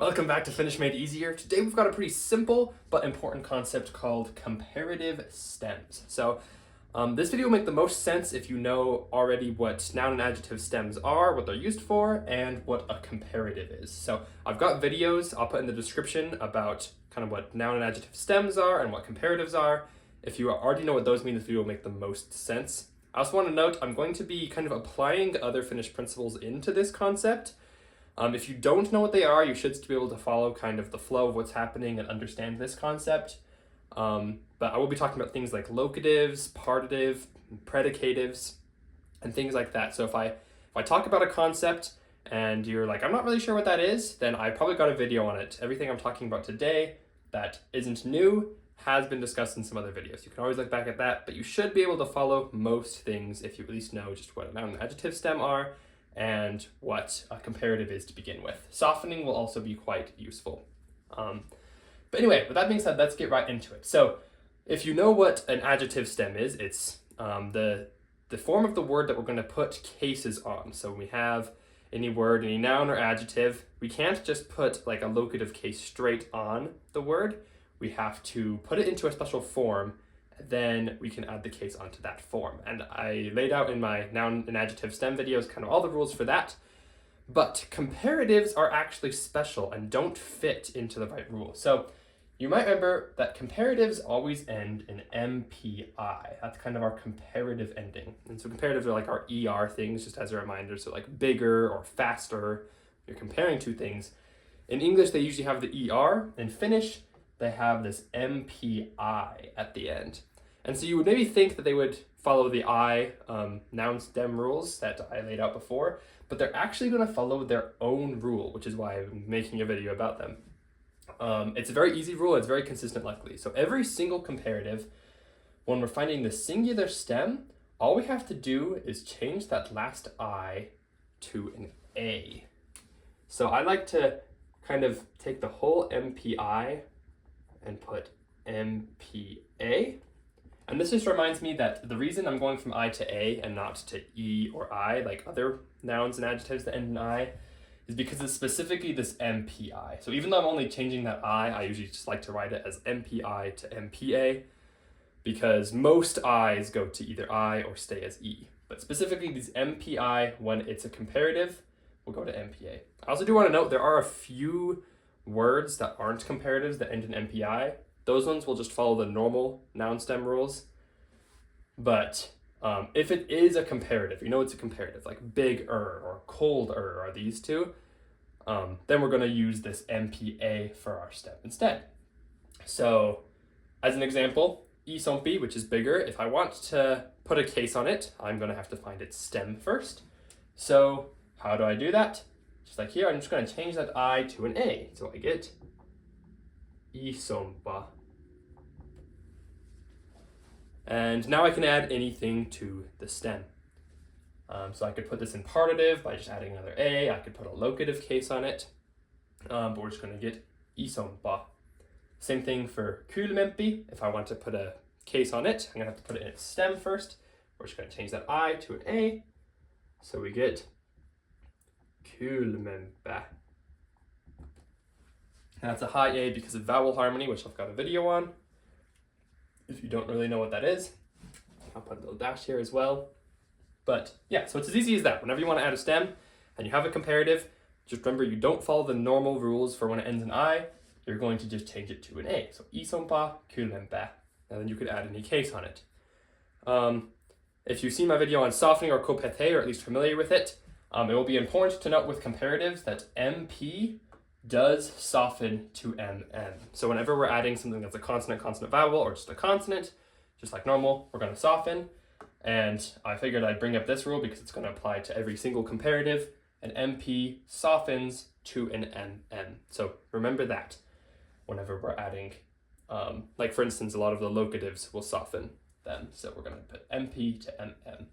Welcome back to Finnish Made Easier. Today we've got a pretty simple but important concept called comparative stems. This video will make the most sense if you know already what noun and adjective stems are, what they're used for, and what a comparative is. So I've got videos I'll put in the description about kind of what noun and adjective stems are and what comparatives are. If you already know what those mean, this video will make the most sense. I also want to note I'm going to be kind of applying other Finnish principles into this concept. If you don't know what they are, you should be able to follow kind of the flow of what's happening and understand this concept. But I will be talking about things like locatives, partitive, predicatives, and things like that. So if I talk about a concept and you're like, I'm not really sure what that is, then I probably got a video on it. Everything I'm talking about today that isn't new has been discussed in some other videos. You can always look back at that, but you should be able to follow most things if you at least know just what a noun and adjective stem are and what a comparative is to begin with. Softening will also be quite useful. But anyway, with that being said, let's get right into it. So if you know what an adjective stem is, it's the form of the word that we're going to put cases on. So when we have any word, any noun or adjective, we can't just put like a locative case straight on the word. We have to put it into a special form, then we can add the case onto that form. And I laid out in my noun and adjective stem videos kind of all the rules for that. But comparatives are actually special and don't fit into the right rule. So you might remember that comparatives always end in MPI. That's kind of our comparative ending. And so comparatives are like our ER things, just as a reminder. So like bigger or faster, you're comparing two things. In English, they usually have the ER. In Finnish, they have this MPI at the end. And so you would maybe think that they would follow the I noun stem rules that I laid out before, but they're actually going to follow their own rule, which is why I'm making a video about them. It's a very easy rule. It's very consistent, luckily. So every single comparative, when we're finding the singular stem, all we have to do is change that last I to an A. So I like to kind of take the whole MPI and put MPA. And this just reminds me that the reason I'm going from I to A and not to E or I, like other nouns and adjectives that end in I, is because it's specifically this MPI. So even though I'm only changing that I usually just like to write it as MPI to MPA, because most I's go to either I or stay as E. But specifically these MPI, when it's a comparative, will go to MPA. I also do want to note there are a few words that aren't comparatives that end in MPI. Those ones will just follow the normal noun stem rules. But if it is a comparative, you know it's a comparative, like bigger or colder are these two, then we're going to use this MPA for our stem instead. So as an example, isompi, which is bigger, if I want to put a case on it, I'm going to have to find its stem first. So how do I do that? Just like here, I'm just going to change that I to an A. So I get isompa. And now I can add anything to the stem. So I could put this in partitive by just adding another A. I could put a locative case on it. But we're just going to get isompa. Same thing for kylmempi. If I want to put a case on it, I'm going to have to put it in its stem first. We're just going to change that I to an A. So we get kylmempä. That's a high A because of vowel harmony, which I've got a video on. If you don't really know what that is, I'll put a little dash here as well. But yeah, so it's as easy as that. Whenever you want to add a stem and you have a comparative, just remember you don't follow the normal rules for when it ends in I. You're going to just change it to an A. So isompa, kylmempä, and then you could add any case on it. If you've seen my video on softening or kopete, or at least familiar with it, it will be important to note with comparatives that MP does soften to MM. So whenever we're adding something that's a consonant vowel, or just a consonant, just like normal, we're going to soften. And I figured I'd bring up this rule because it's going to apply to every single comparative. An MP softens to an MM. So remember that whenever we're adding, like for instance, a lot of the locatives will soften them. So we're going to put MP to MM.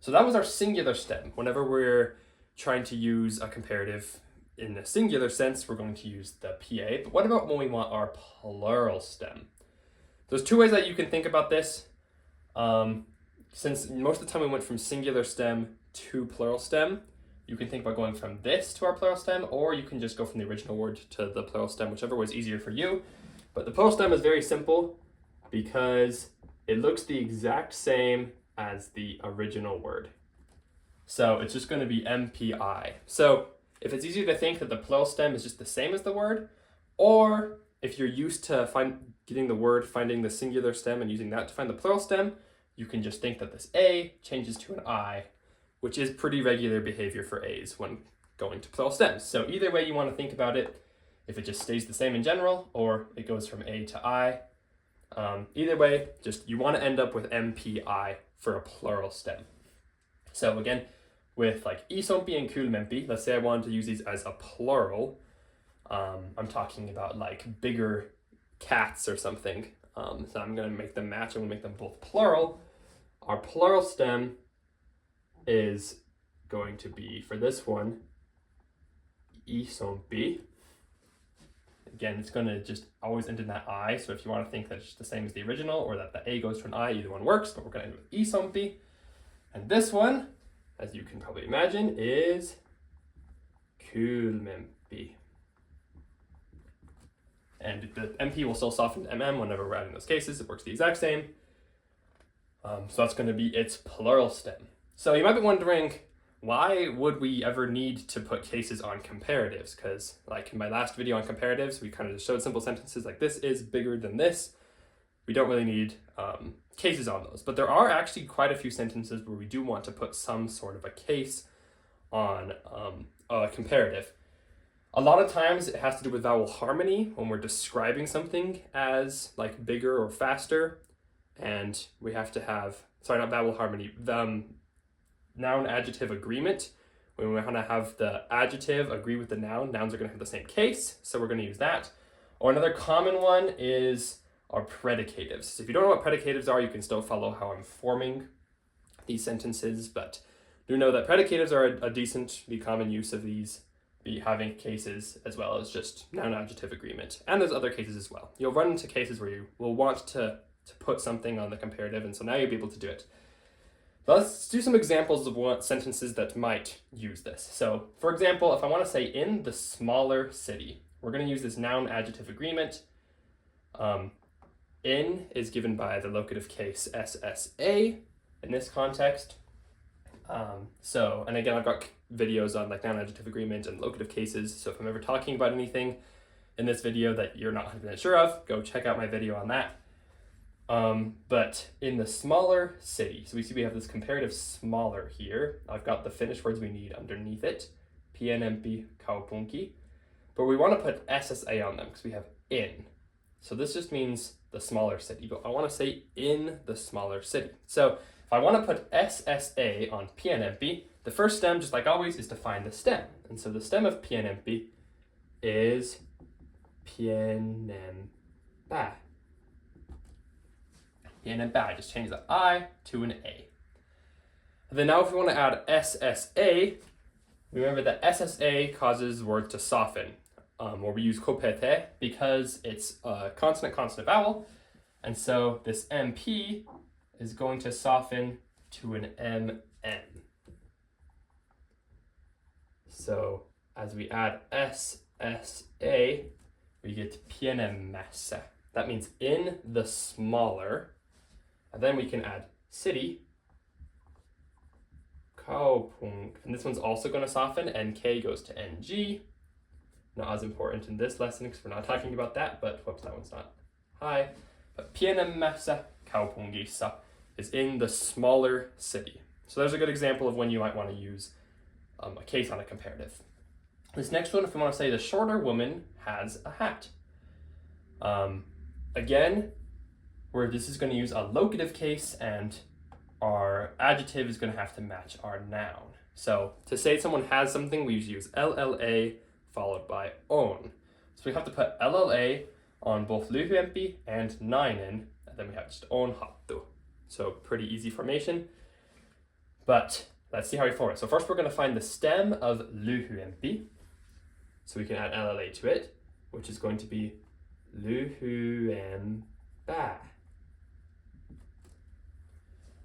So that was our singular stem. Whenever we're trying to use a comparative in a singular sense, we're going to use the PA. But what about when we want our plural stem? There's two ways that you can think about this. Since most of the time we went from singular stem to plural stem, you can think about going from this to our plural stem, or you can just go from the original word to the plural stem, whichever was easier for you. But the plural stem is very simple because it looks the exact same as the original word. So it's just going to be MPI. So if it's easier to think that the plural stem is just the same as the word, or if you're used to getting the word, finding the singular stem and using that to find the plural stem, you can just think that this A changes to an I, which is pretty regular behavior for A's when going to plural stems. So either way you want to think about it, if it just stays the same in general, or it goes from A to I, either way, just you want to end up with MPI for a plural stem. So again, with like isompi and kulmempi, let's say I wanted to use these as a plural, I'm talking about like bigger cats or something. So I'm going to make them match. I'm going to make them both plural. Our plural stem is going to be, for this one, isompi. Again, it's going to just always end in that I. So if you want to think that it's just the same as the original, or that the A goes to an I, either one works, but we're going to end with isompi. And this one, as you can probably imagine, is kulmempi. And the MP will still soften to MM whenever we're adding those cases. It works the exact same. So that's going to be its plural stem. So you might be wondering, why would we ever need to put cases on comparatives? Because like in my last video on comparatives, we kind of just showed simple sentences like this is bigger than this. We don't really need cases on those. But there are actually quite a few sentences where we do want to put some sort of a case on a comparative. A lot of times it has to do with vowel harmony when we're describing something as like bigger or faster. And we have to have, sorry, not vowel harmony, noun adjective agreement. When we want to have the adjective agree with the noun, nouns are going to have the same case, so we're going to use that. Or another common one is our predicatives. So if you don't know what predicatives are, you can still follow how I'm forming these sentences, but do know that predicatives are a decently common use of these, having cases as well as just noun adjective agreement. And there's other cases as well. You'll run into cases where you will want to put something on the comparative, and so now you'll be able to do it. Let's do some examples of what sentences that might use this. So, for example, if I want to say in the smaller city, we're going to use this noun adjective agreement. In is given by the locative case SSA in this context. And again, I've got videos on like noun adjective agreement and locative cases. So if I'm ever talking about anything in this video that you're not 100% sure of, go check out my video on that. But in the smaller city, so we have this comparative smaller here. I've got the Finnish words we need underneath it, pienempi, kaupunki, but we want to put SSA on them because we have in. So this just means the smaller city, but I want to say in the smaller city. So if I want to put SSA on pienempi, the first stem, just like always, is to find the stem. And so the stem of pienempi is pienempää. Pienempää, just change the I to an A. And then now if we want to add SSA, remember that SSA causes words to soften, or we use kopete because it's a consonant vowel. And so this MP is going to soften to an MN. So as we add SSA, we get pienemmässä. That means in the smaller. And then we can add city, kaupung. And this one's also going to soften. NK goes to NG. Not as important in this lesson because we're not talking about that, but whoops, that one's not high. But pienemmässä kaupungissa is in the smaller city. So there's a good example of when you might want to use a case on a comparative. This next one, if we want to say the shorter woman has a hat. Again, where this is going to use a locative case and our adjective is going to have to match our noun. So to say someone has something, we usually use LLA followed by on. So we have to put LLA on both lyhyempi and nainen, and then we have just on hattu. So pretty easy formation, but let's see how we form it. So first we're going to find the stem of lyhyempi, so we can add LLA to it, which is going to be lyhyempää.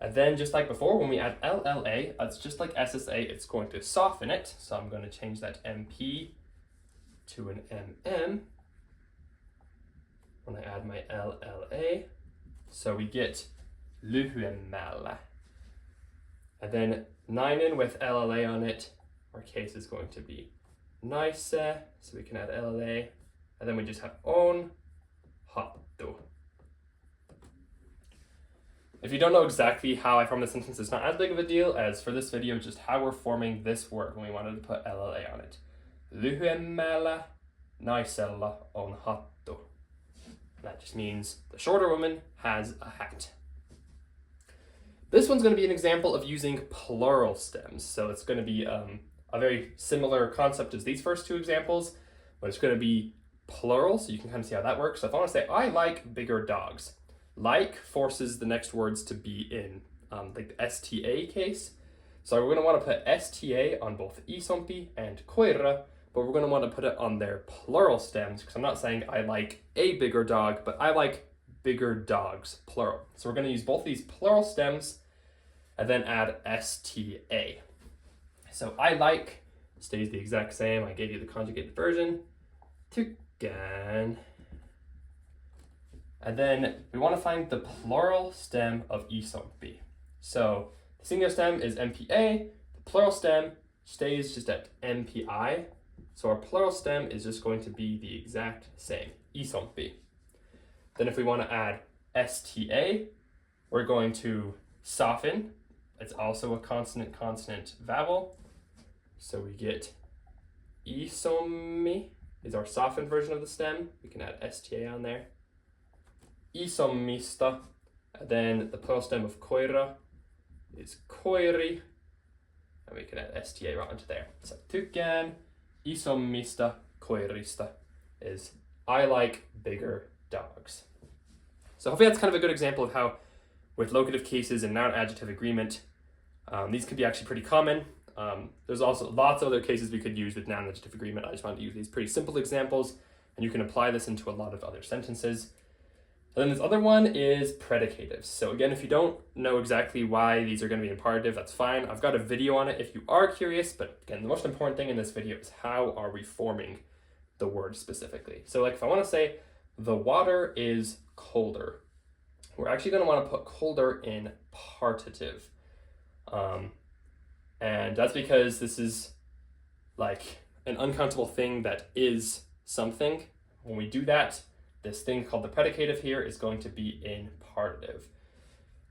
And then just like before, when we add LLA, it's just like SSA, it's going to soften it. So I'm going to change that MP to an MM when I add my LLA. So we get lyhyemmällä. And then nainen with LLA on it, our case is going to be naise, so we can add LLA. And then we just have on hattu. If you don't know exactly how I form the sentence, it's not as big of a deal as for this video, just how we're forming this word when we wanted to put LLA on it. Lyhyemmällä naisella on hattu. That just means the shorter woman has a hat. This one's going to be an example of using plural stems. So it's going to be a very similar concept as these first two examples, but it's going to be plural, so you can kind of see how that works. So if I want to say, I like bigger dogs, like forces the next words to be in like the STA case. So we're going to want to put STA on both isompi and koira, but we're going to want to put it on their plural stems, because I'm not saying I like a bigger dog, but I like bigger dogs, plural. So we're going to use both these plural stems and then add STA. So I like stays the exact same. I gave you the conjugated version. Tykkään. And then we want to find the plural stem of isompi. So the singular stem is MPA, the plural stem stays just at MPI. So our plural stem is just going to be the exact same, isompi. Then if we want to add STA, we're going to soften. It's also a consonant-consonant vowel. So we get isommi is our softened version of the stem. We can add STA on there. Isommista, and then the plural stem of koira is koiri, and we can add STA right onto there. So tykkään isommista koirista is I like bigger dogs. So hopefully that's kind of a good example of how with locative cases and noun-adjective agreement, these could be actually pretty common. There's also lots of other cases we could use with noun-adjective agreement. I just wanted to use these pretty simple examples, and you can apply this into a lot of other sentences. And then this other one is predicatives. So again, if you don't know exactly why these are going to be imperative, that's fine. I've got a video on it if you are curious, but again, the most important thing in this video is how are we forming the word specifically. So like if I want to say the water is colder, we're actually going to want to put colder in partitive. And that's because this is like an uncountable thing that is something. When we do that, this thing called the predicative here is going to be in partitive.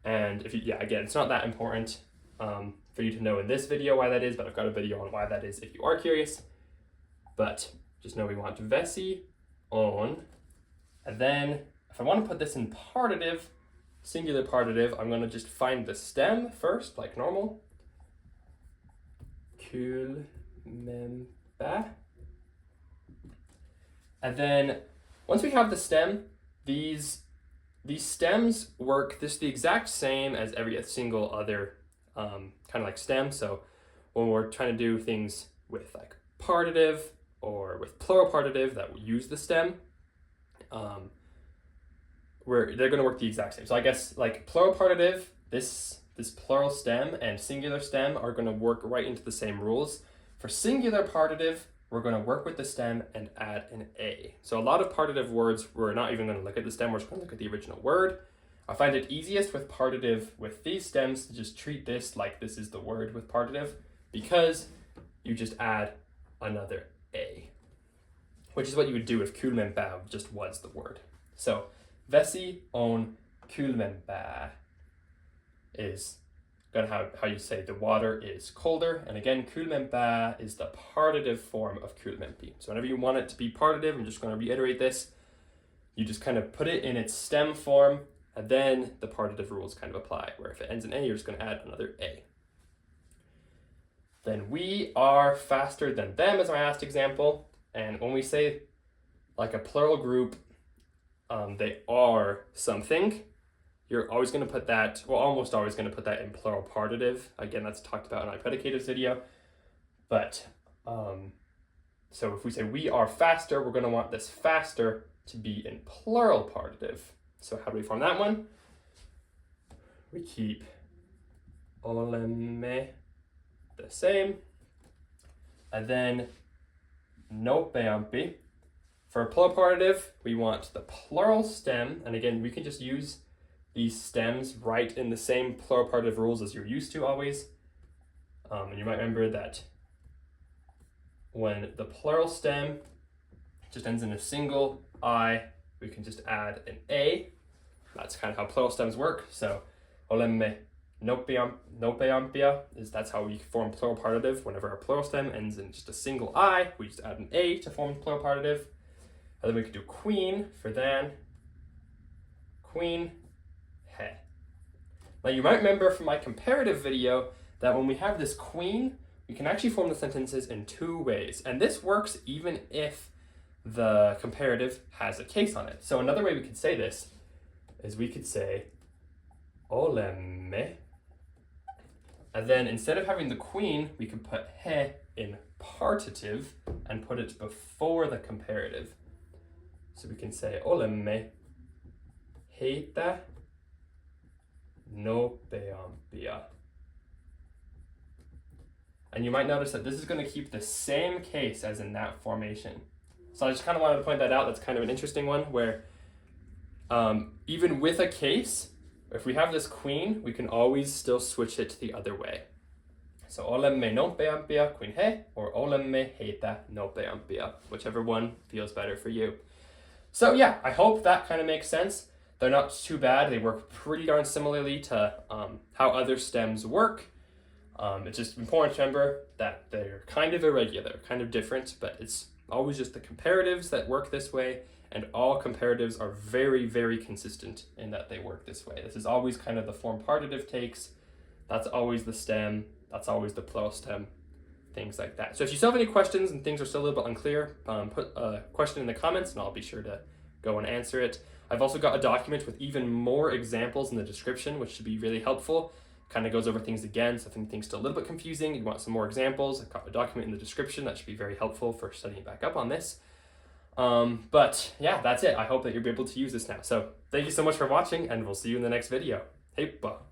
And if you, again, it's not that important for you to know in this video why that is, but I've got a video on why that is if you are curious. But just know we want vesi on, and then if I want to put this in partitive, singular partitive, I'm going to just find the stem first, like normal. Kylmempää. And then once we have the stem, these stems work this the exact same as every single other kind of like stem. So when we're trying to do things with like partitive or with plural partitive that use the stem, they're going to work the exact same. So I guess like plural partitive, this plural stem and singular stem are going to work right into the same rules. For singular partitive, we're going to work with the stem and add an A. So a lot of partitive words, we're not even going to look at the stem, we're just going to look at the original word. I find it easiest with partitive with these stems to just treat this like this is the word with partitive, because you just add another A, which is what you would do if kylmempää just was the word. So vesi on kylmempää is going to have how you say the water is colder. And again, kylmempää is the partitive form of kylmempi. So whenever you want it to be partitive, I'm just going to reiterate this, you just kind of put it in its stem form, and then the partitive rules kind of apply, where if it ends in A, you're just going to add another A. Then we are faster than them is my last example. And when we say like a plural group, they are something, you're always going to put that, well, almost always going to put that in plural partitive. Again, that's talked about in my predicatives video. But, so if we say we are faster, we're going to want this faster to be in plural partitive. So how do we form that one? We keep olemme, the same. And then nopeampi. For a plural partitive, we want the plural stem, and again, we can just use these stems right in the same plural partitive rules as you're used to always. And you might remember that when the plural stem just ends in a single I, we can just add an A. That's kind of how plural stems work. So olemme nopeampia that's how we form plural partitive. Whenever our plural stem ends in just a single I, we just add an A to form plural partitive. And then we could do queen for than, queen, he. Now you might remember from my comparative video that when we have this queen, we can actually form the sentences in two ways. And this works even if the comparative has a case on it. So another way we could say this is we could say olemme, and then instead of having the queen, we could put he in partitive and put it before the comparative. So we can say olemme heitä nopeampia. And you might notice that this is going to keep the same case as in that formation. So I just kind of wanted to point that out. That's kind of an interesting one where even with a case, if we have this queen, we can always still switch it the other way. So olemme nopeampia queen he, or olemme heitä nopeampia, whichever one feels better for you. So yeah, I hope that kind of makes sense. They're not too bad. They work pretty darn similarly to how other stems work. It's just important to remember that they're kind of irregular, kind of different, but it's always just the comparatives that work this way, and all comparatives are very, very consistent in that they work this way. This is always kind of the form partitive takes. That's always the stem. That's always the plural stem, things like that. So if you still have any questions and things are still a little bit unclear, put a question in the comments and I'll be sure to go and answer it. I've also got a document with even more examples in the description, which should be really helpful. Kind of goes over things again, so if anything's still a little bit confusing, you want some more examples, I've got a document in the description that should be very helpful for studying back up on this. But yeah, that's it. I hope that you'll be able to use this now. So thank you so much for watching, and we'll see you in the next video. Heippa!